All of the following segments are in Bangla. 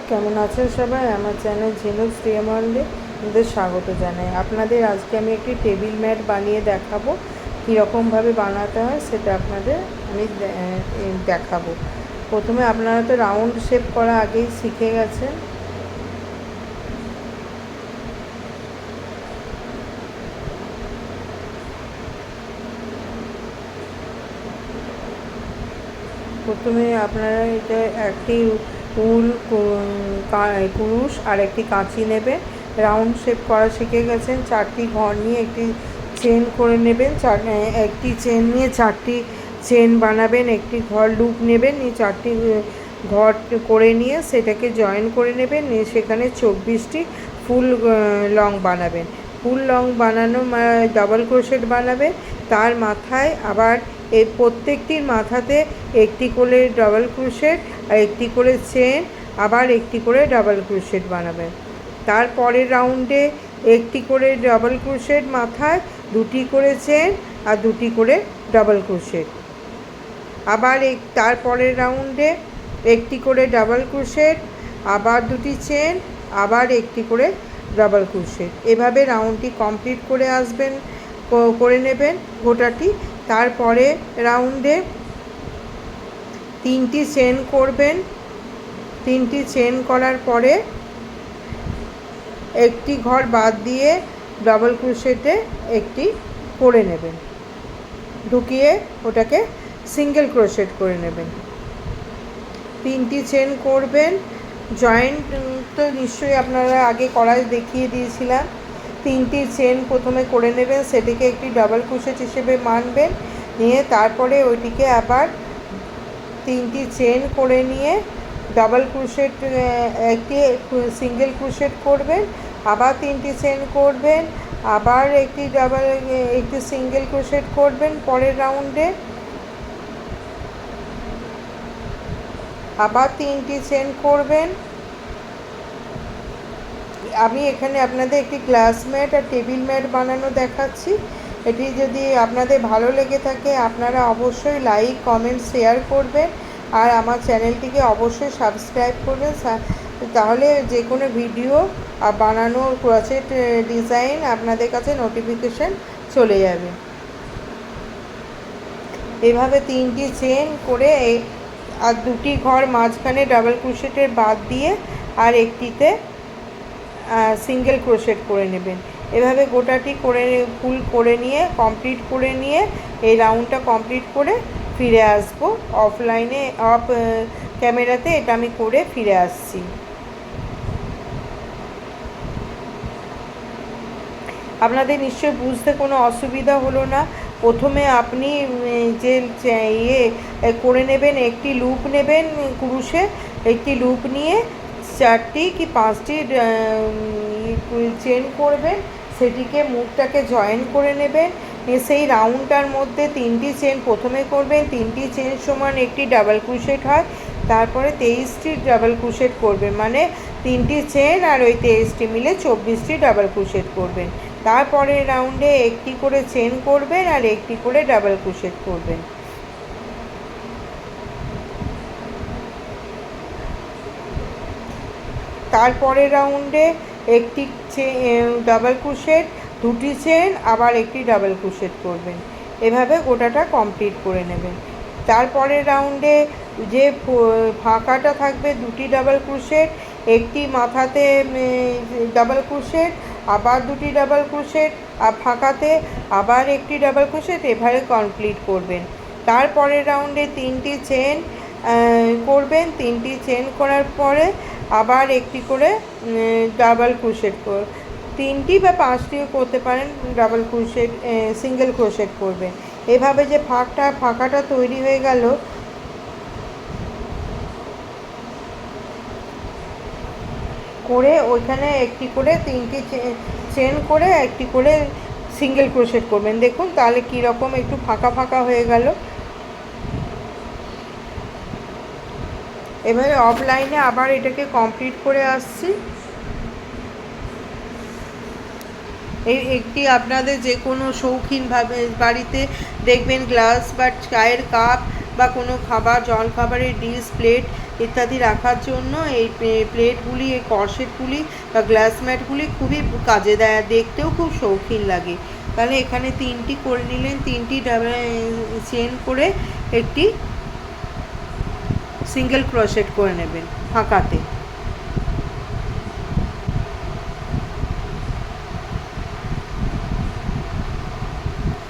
কেমন আছেন সবাই? আমার চ্যানেল ঝিনুক শ্রিয়ামণ্ডে আপনাদের স্বাগত জানাই। আপনাদের আজকে আমি একটি টেবিল ম্যাট বানিয়ে দেখাবো। কীরকমভাবে বানাতে হয় সেটা আপনাদের আমি দেখাবো। প্রথমে আপনারা তো রাউন্ড শেপ করা আগেই শিখে গেছেন। প্রথমে আপনারা এটা একটি উল কুরুশ আর একটি কাঁচি নেবেন। রাউন্ড শেপ করা শিখে গেছেন। 4টি ঘর নিয়ে একটি চেন করে নেবেন। একটি চেন নিয়ে 4টি চেন বানাবেন। একটি ঘর লুপ নেবেন, নিয়ে 4টি ঘর করে নিয়ে সেটাকে জয়েন করে নেবেন। নিয়ে সেখানে 24টি ফুল লং বানাবেন। ফুল লং বানানো ডাবল ক্রোশেট বানাবেন। তার মাথায় আবার এই প্রত্যেকটির মাথাতে একটি করে ডাবল ক্রোশেট আর একটি করে চেন, আবার একটি করে ডাবল ক্রোশেট বানাবেন। তারপরের রাউন্ডে একটি করে ডাবল ক্রোশেট মাথায়, 2টি করে চেন আর 2টি করে ডাবল ক্রোশেট। আবার তারপরের রাউন্ডে একটি করে ডাবল ক্রোশেট, আবার 2টি চেন, আবার একটি করে ডাবল ক্রোশেট। এভাবে রাউন্ডটি কমপ্লিট করে নেবেন গোটাটি। তারপরে রাউন্ডে 3টি চেন করবেন। 3টি চেন করার পরে একটি ঘর বাদ দিয়ে ডাবল ক্রোশেটে একটি করে নেবেন, ঢুকিয়ে ওটাকে সিঙ্গেল ক্রোশেট করে নেবেন। 3টি চেন করবেন। জয়েন্ট তো নিশ্চয়ই আপনারা আগে করায় দেখিয়ে দিয়েছিলাম। 3টি চেন প্রথমে করে নেবেন, সেটিকে একটি ডাবল ক্রোশেট হিসেবে মানবেন। নিয়ে তারপরে ওইটিকে আবার 3টি চেন করে নিয়ে ডাবল ক্রোশেট, একটি সিঙ্গেল ক্রোশেট করবেন, আবার 3টি চেন করবেন, আবার একটি সিঙ্গেল ক্রোশেট করবেন। পরের রাউন্ডে আবার 3টি চেন করবেন। আমি এখানে আপনাদের একটি গ্লাস ম্যাট আর টেবিল ম্যাট বানানো দেখাচ্ছি। এটি যদি আপনাদের ভালো লেগে থাকে আপনারা অবশ্যই লাইক, কমেন্ট, শেয়ার করবেন আর আমার চ্যানেলটিকে অবশ্যই সাবস্ক্রাইব করবেন। তাহলে যে কোনো ভিডিও বানানোর ক্রোশেট ডিজাইন আপনাদের কাছে নোটিফিকেশন চলে যাবে। এভাবে 3টি চেন করে আর 2টি ঘর মাঝখানে ডাবল ক্রোশেটের বাদ দিয়ে আর একটিতে সিঙ্গেল ক্রোশেট করে নেবেন। এভাবে গোটাটি ফুল করে নিয়ে কমপ্লিট করে নিয়ে এই রাউন্ডটা কমপ্লিট করে ফিরে আসবো অফলাইনে, অফ ক্যামেরাতে এটা আমি করে ফিরে আসছি। আপনাদের নিশ্চয়ই বুঝতে কোনো অসুবিধা হলো না। প্রথমে আপনি যে করে নেবেন, একটি লুপ নেবেন কুরুশে, একটি লুপ নিয়ে 4টি কি 5টি চেন করবেন, সেটিকে মুখটাকে জয়েন করে নেবেন। সেই রাউন্ডটার মধ্যে 3টি চেন প্রথমে করবেন। 3টি চেন সমান একটি ডাবল ক্রোশেট হয়। তারপরে 23টি ডাবল ক্রোশেট করবেন, মানে 3টি চেন আর ওই 23টি মিলে 24টি ডাবল ক্রোশেট করবেন। তারপরে রাউন্ডে একটি করে চেন করবেন আর একটি করে ডাবল ক্রোশেট করবেন। তারপরে রাউন্ডে একটি ডাবল ক্রোশেট, 2টি চেন, আবার একটি ডাবল ক্রোশেট করবেন। এভাবে গোটাটা কমপ্লিট করে নেবেন। তারপরের রাউন্ডে যে ফাঁকাটা থাকবে 2টি ডাবল ক্রোশেট, একটি মাথাতে ডাবল ক্রোশেট, আবার 2টি ডাবল ক্রোশেট, আর ফাঁকাতে আবার একটি ডাবল ক্রোশেট, এভাবে কমপ্লিট করবেন। তারপরের রাউন্ডে 3টি চেন করবেন। 3টি চেন করার পরে আবার একটি করে ডাবল ক্রোশেট 3টি বা 5টিও করতে পারেন ডাবল ক্রোশেট, সিঙ্গেল ক্রোশেট করবেন। এভাবে যে ফাঁকাটা তৈরি হয়ে গেল, করে ওইখানে একটি করে 3টি চেন করে একটি করে সিঙ্গেল ক্রোশেট করবেন। দেখুন তাহলে কীরকম একটু ফাঁকা ফাঁকা হয়ে গেল। এবারে অফলাইনে আবার এটাকে কমপ্লিট করে আসছি। এই একটি আপনাদের যে কোনো শৌখিনভাবে বাড়িতে দেখবেন গ্লাস বা চায়ের কাপ বা কোনো জল খাবারের ডিশ, প্লেট ইত্যাদি রাখার জন্য এই প্লেটগুলি, এই করসেটগুলি বা গ্লাস ম্যাটগুলি খুবই কাজে দেয়, দেখতেও খুব শৌখিন লাগে। তাহলে এখানে 3টি করে নিলেন, 3টি চেন করে একটি সিঙ্গেল ক্রোশেট করে নেবেন ফাঁকাতে।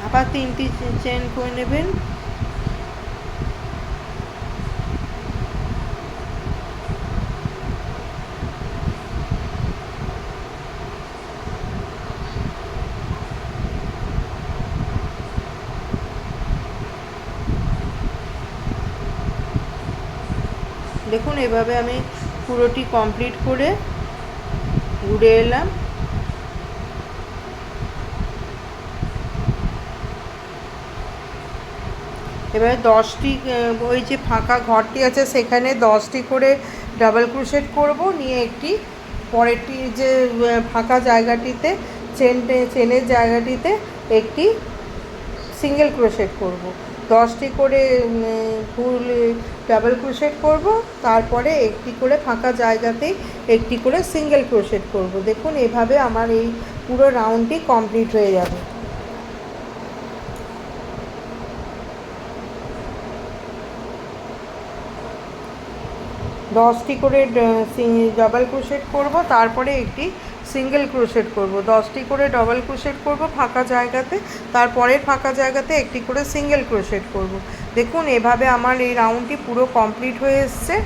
আবার 3টি চেন করে নেবেন। দেখুন এভাবে আমি পুরোটি কমপ্লিট করে ঘুরে এলাম। এবারে 10টি, ওই যে ফাঁকা ঘরটি আছে সেখানে 10টি করে ডাবল ক্রোশেট করব, নিয়ে একটি পরেরটি যে ফাঁকা জায়গাটিতে চেনের জায়গাটিতে একটি সিঙ্গেল ক্রোশেট করব। 10টি করে ফুল ডাবল ক্রোশেট করব, তারপরে একটি করে ফাঁকা জায়গাতেই একটি করে সিঙ্গেল ক্রোশেট করব। দেখুন এভাবে আমার এই পুরো রাউন্ডটি কমপ্লিট হয়ে যাবে। দশটি করে ডাবল ক্রোশেট করব, তারপরে একটি সিঙ্গেল ক্রোশেট করব। 10টি করে ডাবল ক্রোশেট করব ফাঁকা জায়গাতে, তারপরের ফাঁকা জায়গাতে একটি করে সিঙ্গেল ক্রোশেট করব। দেখুন এভাবে আমার এই রাউন্ডটি পুরো কমপ্লিট হয়ে এসছে।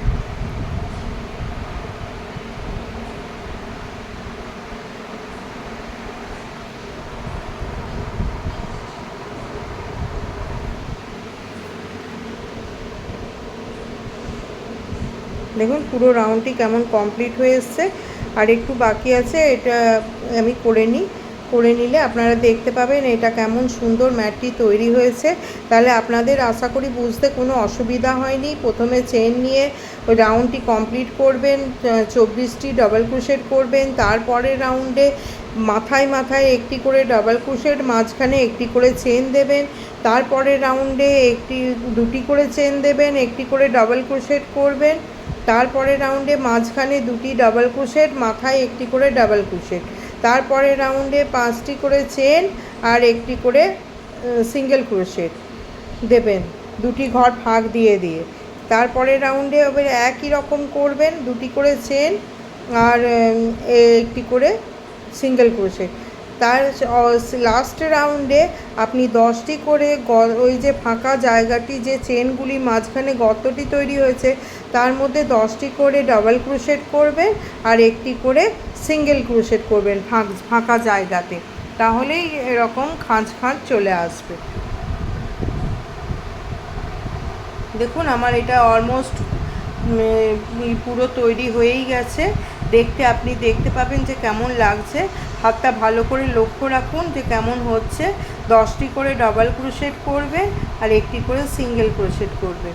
দেখুন পুরো রাউন্ডটি কেমন কমপ্লিট হয়ে এসছে, আর একটু বাকি আছে, এটা আমি করে নিলে আপনারা দেখতে পাবেন এটা কেমন সুন্দর ম্যাটটি তৈরি হয়েছে। তাহলে আপনাদের আশা করি বুঝতে কোনো অসুবিধা হয়নি। প্রথমে চেন নিয়ে ওই রাউন্ডটি কমপ্লিট করবেন, 24টি ডাবল ক্রোশেট করবেন, তারপরের রাউন্ডে মাথায় মাথায় একটি করে ডাবল ক্রোশেট, মাঝখানে একটি করে চেন দেবেন, তারপরের রাউন্ডে দুটি করে চেন দেবেন, একটি করে ডাবল ক্রোশেট করবেন, তারপরের রাউন্ডে মাঝখানে 2টি ডাবল ক্রোশেট, মাথায় একটি করে ডাবল ক্রোশেট, তারপরের রাউন্ডে 5টি করে চেন আর একটি করে সিঙ্গেল ক্রোশেট দেবেন 2টি ঘর ফাঁক দিয়ে দিয়ে। তারপরের রাউন্ডে আবার একই রকম করবেন, 2টি করে চেন আর একটি করে সিঙ্গেল ক্রোশেট। তার লাস্ট রাউন্ডে আপনি 10টি করে ওই যে ফাঁকা জায়গাটি, যে চেনগুলি মাঝখানে গর্তটি তৈরি হয়েছে তার মধ্যে 10টি করে ডাবল ক্রোশেট করবেন আর একটি করে সিঙ্গেল ক্রোশেট করবেন ফাঁকা জায়গাতে, তাহলেই এরকম খাঁজ চলে আসবে। দেখুন আমার এটা অলমোস্ট পুরো তৈরি হয়েই গেছে। আপনি দেখতে পাবেন যে কেমন লাগছে। হাতটা ভালো করে লক্ষ্য রাখুন যে কেমন হচ্ছে। 10টি করে ডাবল ক্রোশেট করবেন আর একটি করে সিঙ্গেল ক্রোশেট করবেন।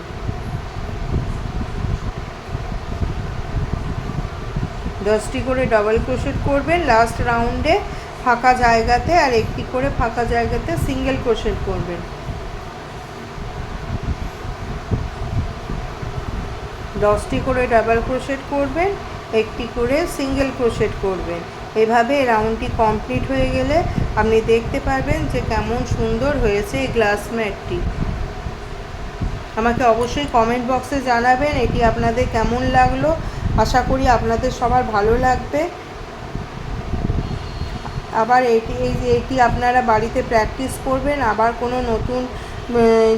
10টি করে ডাবল ক্রোশেট করবেন লাস্ট রাউন্ডে ফাঁকা জায়গাতে, আর একটি করে ফাঁকা জায়গাতে সিঙ্গেল ক্রোশেট করবেন। 10টি করে ডাবল ক্রোশেট করবেন, একটি করে সিঙ্গেল ক্রোশেট করবেন। এভাবে রাউন্ডটি কমপ্লিট হয়ে গেলে আপনি দেখতে পারবেন যে কেমন সুন্দর হয়েছে এই গ্লাস ম্যাটটি। আমাকে অবশ্যই কমেন্ট বক্সে জানাবেন এটি আপনাদের কেমন লাগলো। আশা করি আপনাদের সবার ভালো লাগবে। আবার এটি আপনারা বাড়িতে প্র্যাকটিস করবেন। আবার কোনো নতুন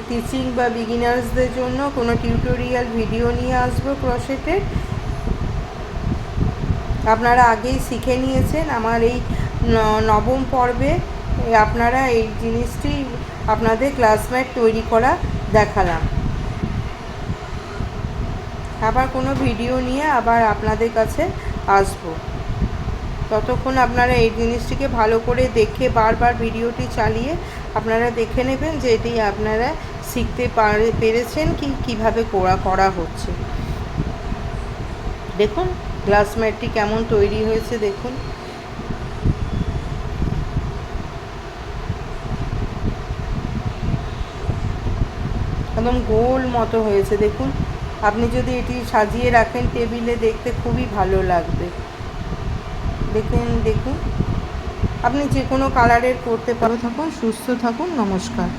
টিচিং বা বিগিনার্সদের জন্য কোনো টিউটোরিয়াল ভিডিও নিয়ে আসবো ক্রোশেটের। আপনারা আগেই শিখে নিয়েছেন, আমার এই নবম পর্বে আপনারা এই জিনিসটি আপনাদের ক্লাসমেট তৈরি করা দেখালাম। আবার কোনো ভিডিও নিয়ে আবার আপনাদের কাছে আসবো। ততক্ষণ আপনারা এই জিনিসটিকে ভালো করে দেখে বারবার ভিডিওটি চালিয়ে আপনারা দেখে নেবেন যে এটি আপনারা শিখতে পেরেছেন কীভাবে করা হচ্ছে। দেখুন গ্লাস ম্যাটটি কেমন তৈরি হয়েছে, দেখুন একদম গোল মতো হয়েছে। দেখুন আপনি যদি এটি সাজিয়ে রাখেন টেবিলে, দেখতে খুবই ভালো লাগবে। দেখুন, আপনি যে কোনো কালারের করতে পারো। থাকুন, সুস্থ থাকুন, নমস্কার।